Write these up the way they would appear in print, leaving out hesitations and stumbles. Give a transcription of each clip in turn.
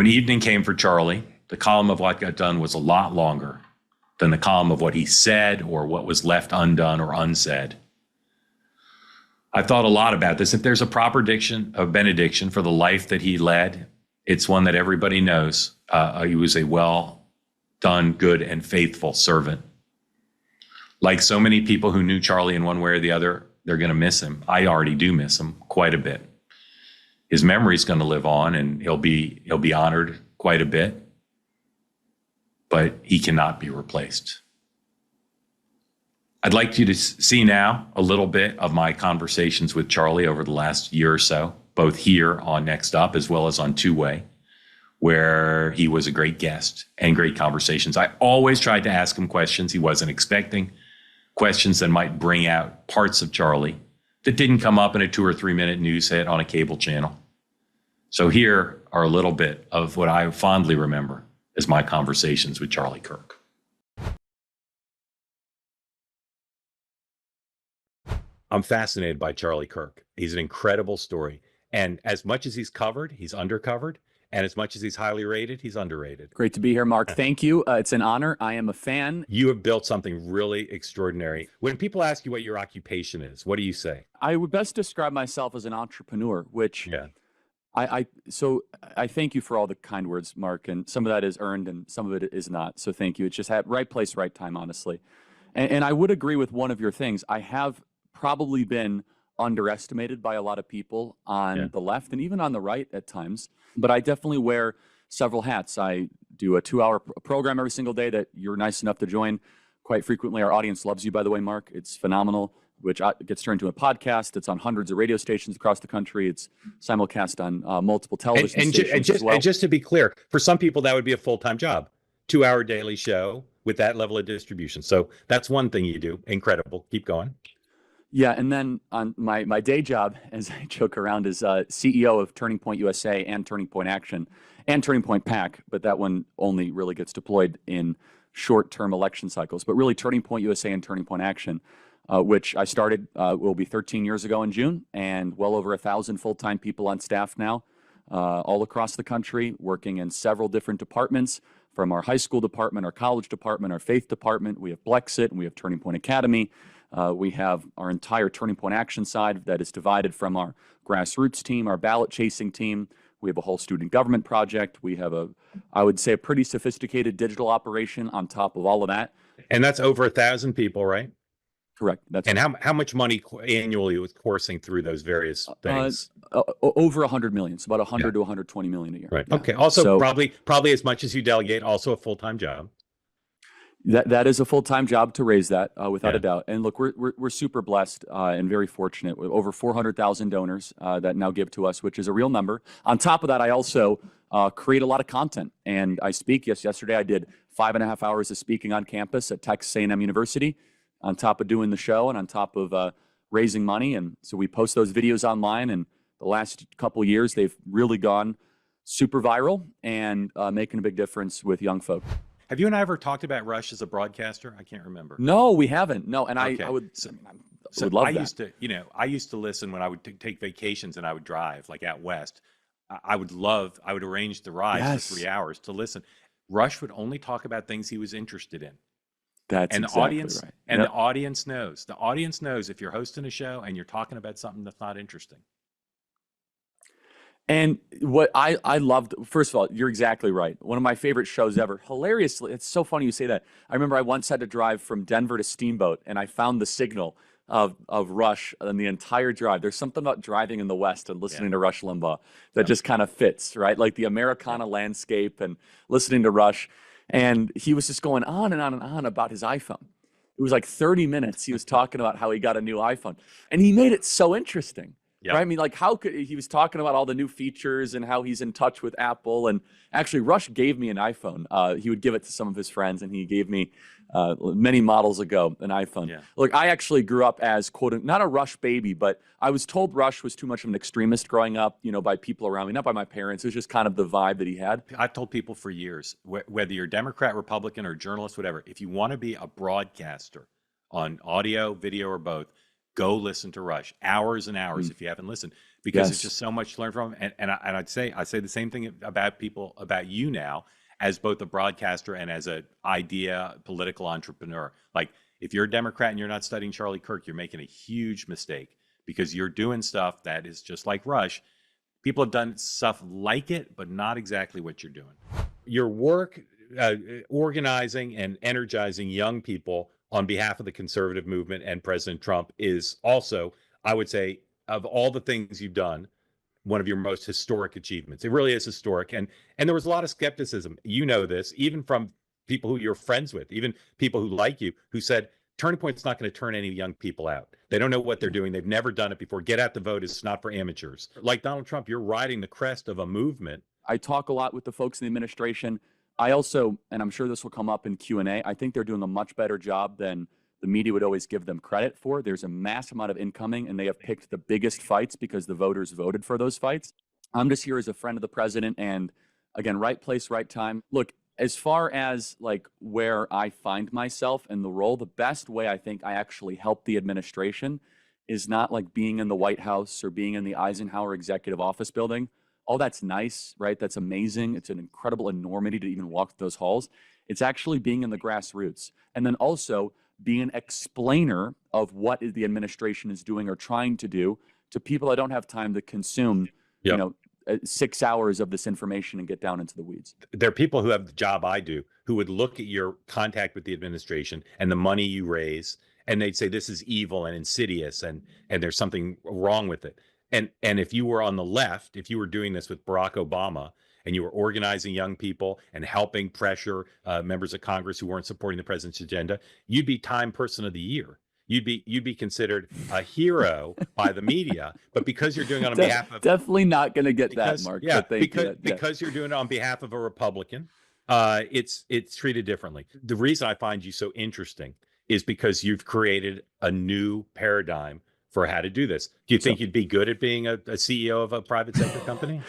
When evening came for Charlie, the column of what got done was a lot longer than the column of what he said or what was left undone or unsaid. I've thought a lot about this. If there's a proper benediction for the life that he led, it's one that everybody knows. He was a well done, good, and faithful servant. Like so many people who knew Charlie in one way or the other, they're going to miss him. I already do miss him quite a bit. His memory is going to live on, and he'll be honored quite a bit, but he cannot be replaced. I'd like you to see now a little bit of my conversations with Charlie over the last year or so, both here on Next Up as well as on Two Way, where he was a great guest and great conversations. I always tried to ask him questions he wasn't expecting, questions that might bring out parts of Charlie that didn't come up in a 2 or 3 minute news hit on a cable channel. So here are a little bit of what I fondly remember as my conversations with Charlie Kirk. I'm fascinated by Charlie Kirk. He's an incredible story. And as much as he's covered, he's undercovered. And as much as he's highly rated, he's underrated. Great to be here, Mark. Thank you. It's an honor. I am a fan. You have built something really extraordinary. When people ask you what your occupation is, what do you say? I would best describe myself as an entrepreneur, which I thank you for all the kind words, Mark. And some of that is earned and some of it is not. So thank you. It's just right place, right time, honestly. And I would agree with one of your things. I have probably been underestimated by a lot of people on the left and even on the right at times. But I definitely wear several hats. I do a 2-hour program every single day that you're nice enough to join quite frequently. Our audience loves you, by the way, Mark. It's phenomenal, which gets turned into a podcast. It's on hundreds of radio stations across the country. It's simulcast on multiple television stations as well. And just to be clear, for some people, that would be a full-time job, 2-hour daily show with that level of distribution. So that's one thing you do. Incredible. Keep going. Yeah, and then on my day job, as I joke around, is CEO of Turning Point USA and Turning Point Action and Turning Point PAC, but that one only really gets deployed in short-term election cycles. But really, Turning Point USA and Turning Point Action, which I started will be 13 years ago in June, and well over 1,000 full-time people on staff now, all across the country, working in several different departments, from our high school department, our college department, our faith department. We have Blexit, and we have Turning Point Academy. We have our entire Turning Point Action side that is divided from our grassroots team, our ballot chasing team. We have a whole student government project. We have I would say, a pretty sophisticated digital operation on top of all of that. And that's over 1,000 people, right? Correct. And how much money annually was coursing through those various things? Over 100 million. So about 100 to 120 million a year. Right. Yeah. Okay. Also, probably as much as you delegate, also a full-time job. That is a full-time job to raise that, without a doubt. And look, we're super blessed and very fortunate with over 400,000 donors that now give to us, which is a real number. On top of that, I also create a lot of content, and I speak. Yesterday I did 5.5 hours of speaking on campus at Texas A&M University, on top of doing the show and on top of raising money. And so we post those videos online, and the last couple years they've really gone super viral and making a big difference with young folk. Have you and I ever talked about Rush as a broadcaster? I can't remember. No, we haven't. No, and I would. So would love I that. used to listen when I would take vacations and I would drive, like out west. I would arrange the ride for 3 hours to listen. Rush would only talk about things he was interested in. That's and exactly the audience right. And the audience knows. The audience knows if you're hosting a show and you're talking about something that's not interesting. And what I loved, first of all, you're exactly right. One of my favorite shows ever. Hilariously, it's so funny you say that. I remember I once had to drive from Denver to Steamboat, and I found the signal of Rush on the entire drive. There's something about driving in the West and listening to Rush Limbaugh that just kind of fits, right? Like the Americana landscape and listening to Rush. And he was just going on and on and on about his iPhone. It was like 30 minutes. He was talking about how he got a new iPhone. And he made it so interesting. Yep. Right? I mean, like, he was talking about all the new features and how he's in touch with Apple. And actually, Rush gave me an iPhone. He would give it to some of his friends, and he gave me many models ago an iPhone. Yeah. Look, I actually grew up as, quote, not a Rush baby, but I was told Rush was too much of an extremist growing up, by people around me, not by my parents. It was just kind of the vibe that he had. I've told people for years, whether you're Democrat, Republican, or journalist, whatever, if you want to be a broadcaster on audio, video, or both, go listen to Rush, hours and hours if you haven't listened, because Yes. it's just so much to learn from him. And I say the same thing about you now as both a broadcaster and as a political entrepreneur. Like, if you're a Democrat and you're not studying Charlie Kirk, you're making a huge mistake, because you're doing stuff that is just like Rush. People have done stuff like it, but not exactly what you're doing. Your work organizing and energizing young people on behalf of the conservative movement and President Trump is also, I would say, of all the things you've done, one of your most historic achievements. It really is historic. And there was a lot of skepticism. You know this, even from people who you're friends with, even people who like you, who said, Turning Point's not going to turn any young people out. They don't know what they're doing. They've never done it before. Get out the vote is not for amateurs. Like Donald Trump, you're riding the crest of a movement. I talk a lot with the folks in the administration. I also, and I'm sure this will come up in Q&A, I think they're doing a much better job than the media would always give them credit for. There's a mass amount of incoming, and they have picked the biggest fights because the voters voted for those fights. I'm just here as a friend of the president, and again, right place, right time. Look, as far as like where I find myself in the role, the best way I think I actually help the administration is not like being in the White House or being in the Eisenhower Executive Office building. All that's nice, right? That's amazing. It's an incredible enormity to even walk those halls. It's actually being in the grassroots, and then also being an explainer of what the administration is doing or trying to do to people that don't have time to consume, Yep. you know, 6 hours of this information and get down into the weeds. There are people who have the job I do who would look at your contact with the administration and the money you raise, and they'd say this is evil and insidious, and there's something wrong with it. And if you were on the left, if you were doing this with Barack Obama, and you were organizing young people and helping pressure members of Congress who weren't supporting the president's agenda, you'd be Time Person of the Year. You'd be considered a hero by the media. But because you're doing it on behalf of, definitely not going to get that, Mark. Yeah, but because you're doing it on behalf of a Republican, it's treated differently. The reason I find you so interesting is because you've created a new paradigm for how to do this. Do you think you'd be good at being a CEO of a private sector company?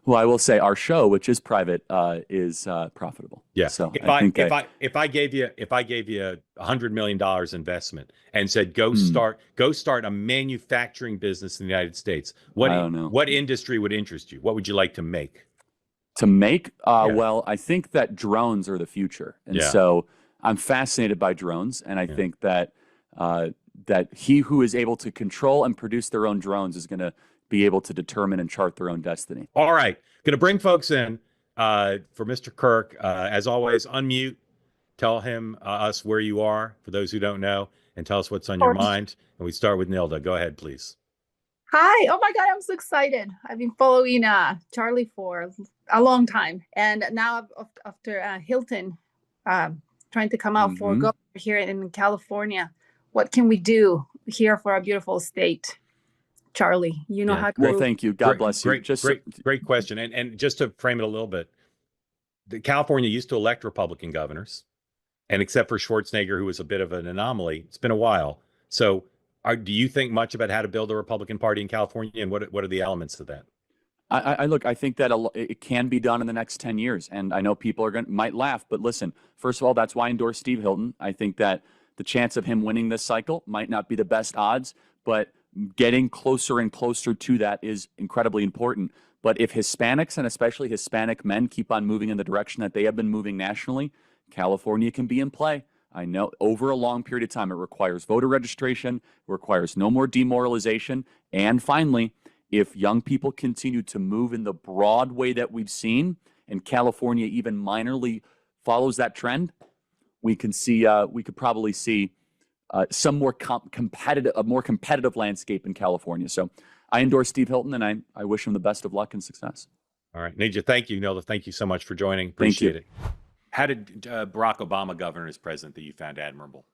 Well, I will say our show, which is private, is profitable. Yeah. So if I gave you $100 million investment and said go start a manufacturing business in the United States, what industry would interest you? What would you like to make? Well, I think that drones are the future, and so I'm fascinated by drones, and I think that that he who is able to control and produce their own drones is going to be able to determine and chart their own destiny. All right. Going to bring folks in for Mr. Kirk. As always, unmute, tell him, us where you are, for those who don't know, and tell us what's on your mind. And we start with Nilda. Go ahead, please. Hi. Oh my God, I'm so excited. I've been following Charlie for a long time. And now after Hilton trying to come out for governor here in California, what can we do here for our beautiful state? Charlie, you know how to. Well, thank you. God bless you. Great question. And just to frame it a little bit, California used to elect Republican governors, and except for Schwarzenegger, who was a bit of an anomaly, it's been a while. So do you think much about how to build a Republican Party in California, and what are the elements of that? I think that it can be done in the next 10 years. And I know people might laugh, but listen, first of all, that's why I endorse Steve Hilton. I think that the chance of him winning this cycle might not be the best odds, but getting closer and closer to that is incredibly important. But if Hispanics, and especially Hispanic men, keep on moving in the direction that they have been moving nationally, California can be in play. I know over a long period of time, it requires voter registration, it requires no more demoralization. And finally, if young people continue to move in the broad way that we've seen, and California even minorly follows that trend, we could probably see some more competitive landscape in California. So I endorse Steve Hilton, and I wish him the best of luck and success. All right. Nidja, thank you. Nilda, thank you so much for joining. Appreciate it. How did Barack Obama govern as president that you found admirable?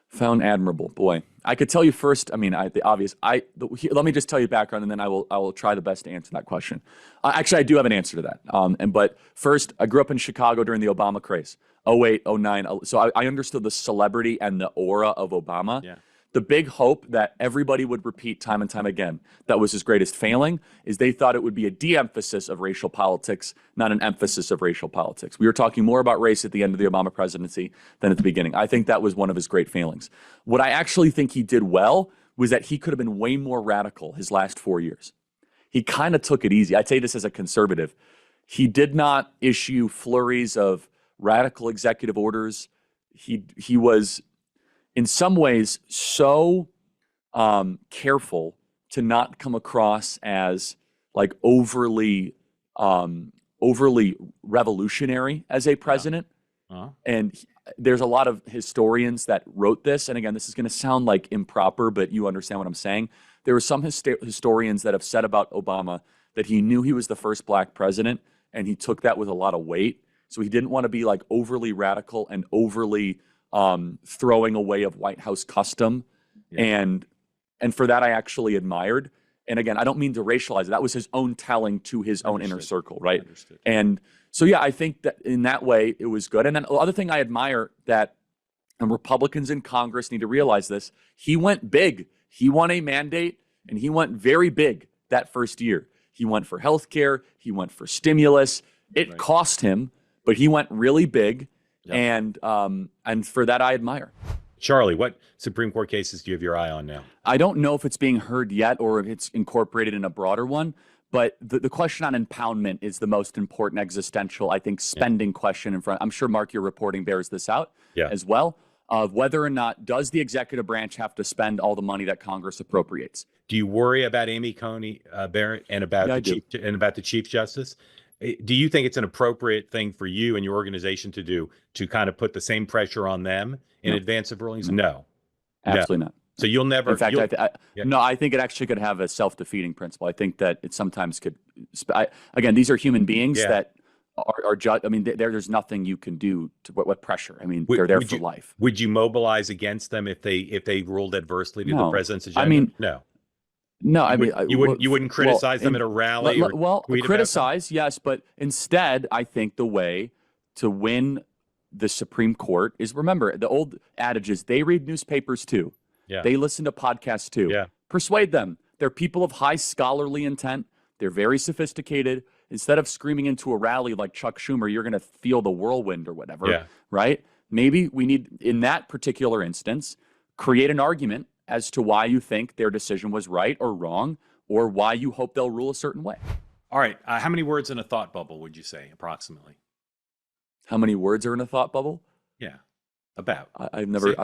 Found admirable, boy. I could tell you first. I mean, the obvious. Let me just tell you background, and then I will try the best to answer that question. Actually, I do have an answer to that. But first, I grew up in Chicago during the Obama craze, 08, 09. So I understood the celebrity and the aura of Obama. Yeah. the big hope that everybody would repeat time and time again that was his greatest failing is they thought it would be a de-emphasis of racial politics, not an emphasis of racial politics. We were talking more about race at the end of the Obama presidency than at the beginning. I think that was one of his great failings. What I actually think he did well was that he could have been way more radical his last 4 years. He kind of took it easy. I'd say this as a conservative. He did not issue flurries of radical executive orders. He was in some ways so careful to not come across as like overly revolutionary as a president. Uh-huh. And there's a lot of historians that wrote this. And again, this is going to sound like improper, but you understand what I'm saying. There were some historians that have said about Obama that he knew he was the first black president, and he took that with a lot of weight. So he didn't want to be like overly radical and overly throwing away of White House custom. Yeah. And for that, I actually admired. And again, I don't mean to racialize it. That was his own telling to his own inner circle, right? Understood. And so, yeah, I think that in that way, it was good. And then the other thing I admire that, and Republicans in Congress need to realize this, he went big. He won a mandate, and he went very big that first year. He went for health care. He went for stimulus. It cost him, but he went really big. Yep. And for that, I admire. Charlie, what Supreme Court cases do you have your eye on now? I don't know if it's being heard yet or if it's incorporated in a broader one, but the question on impoundment is the most important existential, I think, spending question in front. I'm sure, Mark, your reporting bears this out as well, of whether or not does the executive branch have to spend all the money that Congress appropriates. Do you worry about Amy Coney Barrett and about the Chief Justice? Do you think it's an appropriate thing for you and your organization to do to kind of put the same pressure on them in advance of rulings? No, absolutely not. So you'll never. In fact, no, I think it actually could have a self-defeating principle. I think that it sometimes could. Again, these are human beings that are judged. I mean, there's nothing you can do to what pressure. I mean, they're there for life. Would you mobilize against them if they ruled adversely to the president's agenda? I mean, no. No, I mean, you wouldn't criticize them at a rally. Criticize, yes, but instead, I think the way to win the Supreme Court is, remember, the old adage is they read newspapers too. Yeah. They listen to podcasts too. Yeah. Persuade them. They're people of high scholarly intent. They're very sophisticated. Instead of screaming into a rally like Chuck Schumer, you're going to feel the whirlwind or whatever, right? Maybe we need, in that particular instance, create an argument as to why you think their decision was right or wrong, or why you hope they'll rule a certain way. All right. How many words in a thought bubble would you say, approximately? How many words are in a thought bubble? Yeah, about. I've never.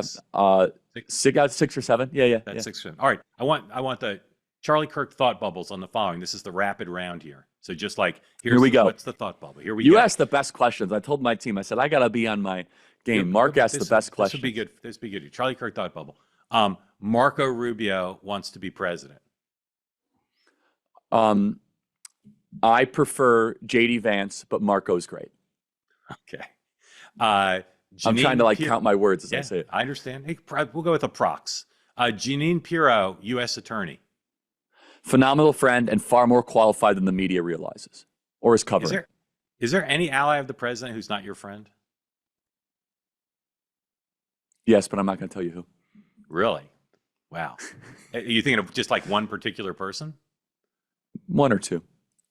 Six or seven. Yeah. That's 6 or 7. All right. I want the Charlie Kirk thought bubbles on the following. This is the rapid round here. So just like here we go. What's the thought bubble? Here we go. You asked the best questions. I told my team. I said I got to be on my game. Mark asked the best questions. This would be good. This would be good. Charlie Kirk thought bubble. Marco Rubio wants to be president. I prefer JD Vance, but Marco's great. Okay. I'm trying to count my words as I say it. I understand. Hey, we'll go with a prox. Jeanine Pirro, U.S. Attorney. Phenomenal friend and far more qualified than the media realizes or is covering. Is there any ally of the president who's not your friend? Yes, but I'm not going to tell you who. Really? Wow. Are you thinking of just like one particular person? One or two.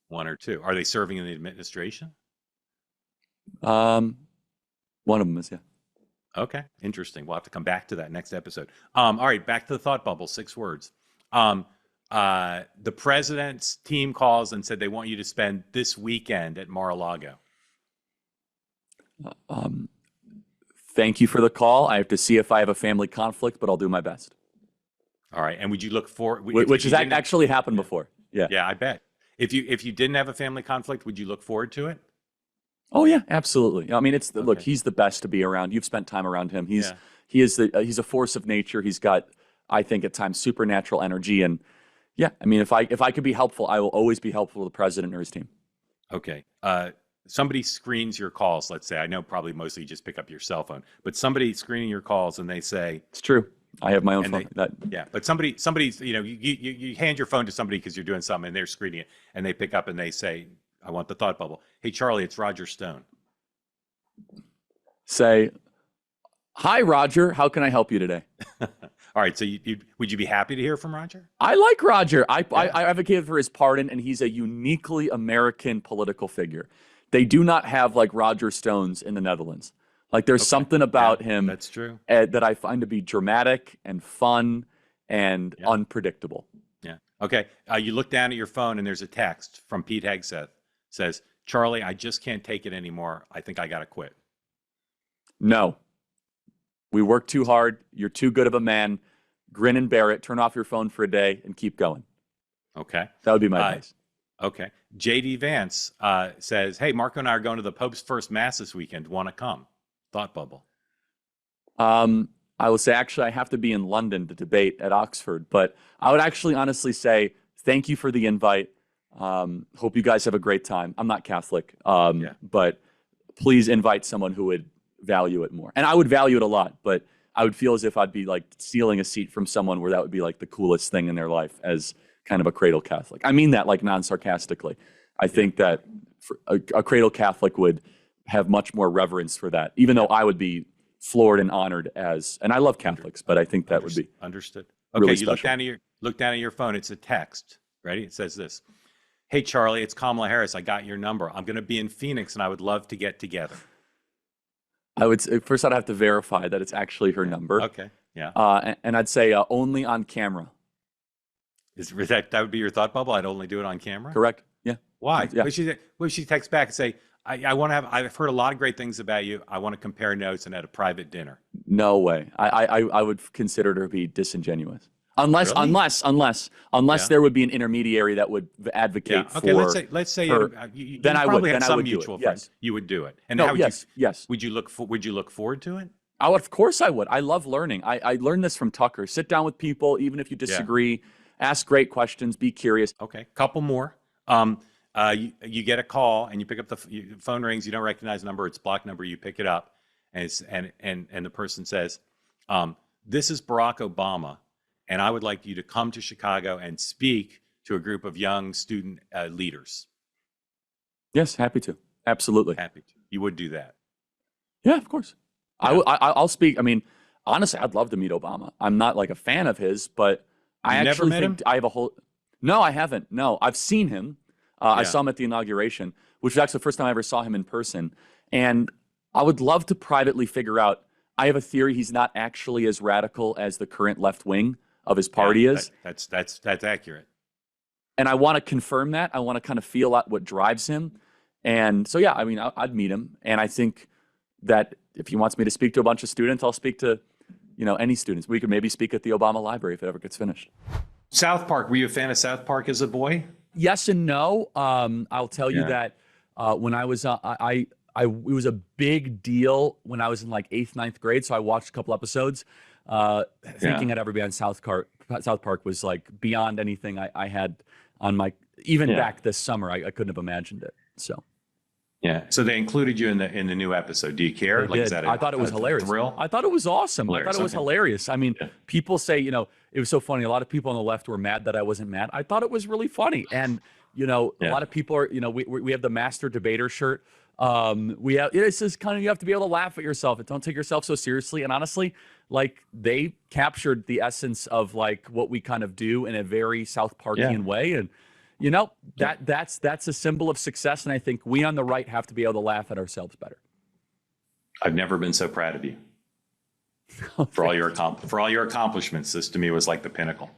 One or two. Are they serving in the administration? One of them is, yeah. Okay, interesting. We'll have to come back to that next episode. All right, back to the thought bubble. 6 words. The president's team calls and said they want you to spend this weekend at Mar-a-Lago. Thank you for the call. I have to see if I have a family conflict, but I'll do my best. All right, and would you look for which has actually happened before? Yeah. Yeah, I bet. If you didn't have a family conflict, would you look forward to it? Oh yeah, absolutely. I mean, look, he's the best to be around. You've spent time around him. He's a force of nature. He's got, I think, at times supernatural energy. And yeah, I mean, if I could be helpful, I will always be helpful to the president or his team. Okay. Somebody screens your calls. Let's say, I know probably mostly you just pick up your cell phone, but somebody screening your calls and they say, it's true. I have my own phone. But somebody's, you hand your phone to somebody because you're doing something and they're screening it and they pick up and they say, I want the thought bubble. Hey, Charlie, it's Roger Stone. Say, hi, Roger. How can I help you today? All All right. So would you be happy to hear from Roger? I like Roger. I advocated for his pardon, and he's a uniquely American political figure. They do not have like Roger Stones in the Netherlands. Like there's something about him that's true. That I find to be dramatic and fun and unpredictable. Yeah. Okay. You look down at your phone and there's a text from Pete Hegseth. Says, Charlie, I just can't take it anymore. I think I got to quit. No. We work too hard. You're too good of a man. Grin and bear it. Turn off your phone for a day and keep going. Okay. That would be my advice. Okay. JD Vance says, hey, Marco and I are going to the Pope's first Mass this weekend. Want to come? Thought bubble. I will say, actually, I have to be in London to debate at Oxford, but I would actually honestly say thank you for the invite. Hope you guys have a great time. I'm not Catholic, but please invite someone who would value it more. And I would value it a lot, but I would feel as if I'd be like stealing a seat from someone where that would be like the coolest thing in their life as kind of a cradle Catholic. I mean that like non-sarcastically. I think that a cradle Catholic would have much more reverence for that, even though I would be floored and honored and I love Catholics, but I think that would be understood. Okay, really you look down at your phone. It's a text. Ready? It says this. Hey, Charlie, it's Kamala Harris. I got your number. I'm going to be in Phoenix, and I would love to get together. I would say, first I'd have to verify that it's actually her number. Okay, yeah. And I'd say only on camera. That would be your thought bubble? I'd only do it on camera? Correct. Yeah. Why? Yeah. Would she text back and say, I've heard a lot of great things about you. I want to compare notes and at a private dinner. No way. I would consider her to be disingenuous. Unless there would be an intermediary that would advocate for. Okay, let's say her, you then I would. have Then some I would mutual do it. friends. Yes. You would do it. And no, how would yes. Would you look forward to it? I would, of course I would. I love learning. I learned this from Tucker. Sit down with people, even if you disagree. Ask great questions. Be curious. Okay, couple more. You get a call and you pick up the phone rings. You don't recognize the number. It's a blocked number. You pick it up, and the person says, "This is Barack Obama, and I would like you to come to Chicago and speak to a group of young student leaders." Yes, happy to. Absolutely. Happy to. You would do that. Yeah, of course. Yeah. I'll speak. I mean, honestly, I'd love to meet Obama. I'm not like a fan of his, but I never actually met think him? I have a whole. No, I haven't. No, I've seen him. I saw him at the inauguration, which was actually the first time I ever saw him in person. And I would love to privately figure out. I have a theory he's not actually as radical as the current left wing of his party is. That's accurate. And I want to confirm that. I want to kind of feel out what drives him. And so, yeah, I mean, I'd meet him. And I think that if he wants me to speak to a bunch of students, I'll speak to, any students. We could maybe speak at the Obama Library if it ever gets finished. South Park. Were you a fan of South Park as a boy? Yes and no. I'll tell you that when I was, it was a big deal when I was in like 8th, 9th grade. So I watched a couple episodes, thinking I'd ever be on South Park was like beyond anything I had on my, even back this summer, I couldn't have imagined it. So. Yeah. So they included you in the new episode. Do you care? Like, I thought it was hilarious. Thrill? I thought it was awesome. I thought it was hilarious. I mean, people say, it was so funny. A lot of people on the left were mad that I wasn't mad. I thought it was really funny. And, a lot of people are, we have the master debater shirt. It's just kind of, you have to be able to laugh at yourself and don't take yourself so seriously. And honestly, like they captured the essence of like what we kind of do in a very South Parkian way. And, that's a symbol of success. And I think we on the right have to be able to laugh at ourselves better. I've never been so proud of you for all your accomplishments. This to me was like the pinnacle.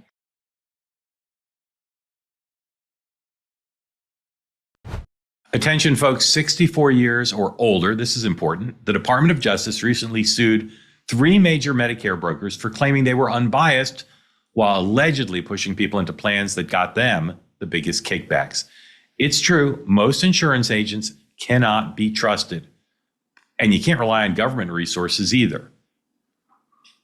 Attention, folks, 64 years or older. This is important. The Department of Justice recently sued 3 major Medicare brokers for claiming they were unbiased while allegedly pushing people into plans that got them the biggest kickbacks. It's true, most insurance agents cannot be trusted, and you can't rely on government resources either.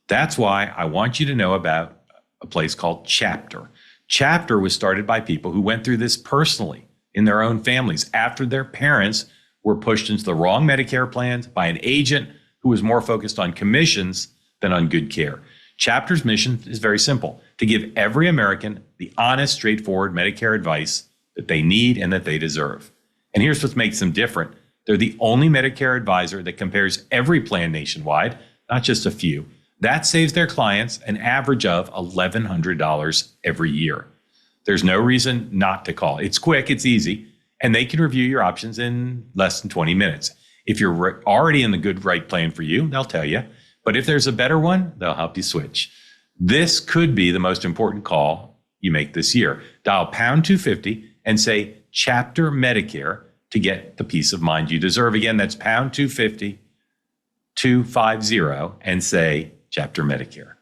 That's why I want you to know about a place called Chapter. Chapter was started by people who went through this personally in their own families after their parents were pushed into the wrong Medicare plans by an agent who was more focused on commissions than on good care. Chapter's mission is very simple: to give every American the honest, straightforward Medicare advice that they need and that they deserve. And here's what makes them different. They're the only Medicare advisor that compares every plan nationwide, not just a few. That saves their clients an average of $1,100 every year. There's no reason not to call. It's quick, it's easy, and they can review your options in less than 20 minutes. If you're already in the good right plan for you, they'll tell you. But if there's a better one, they'll help you switch. This could be the most important call you make this year. Dial pound 250 and say Chapter Medicare to get the peace of mind you deserve. Again, that's pound 250 250 and say Chapter Medicare.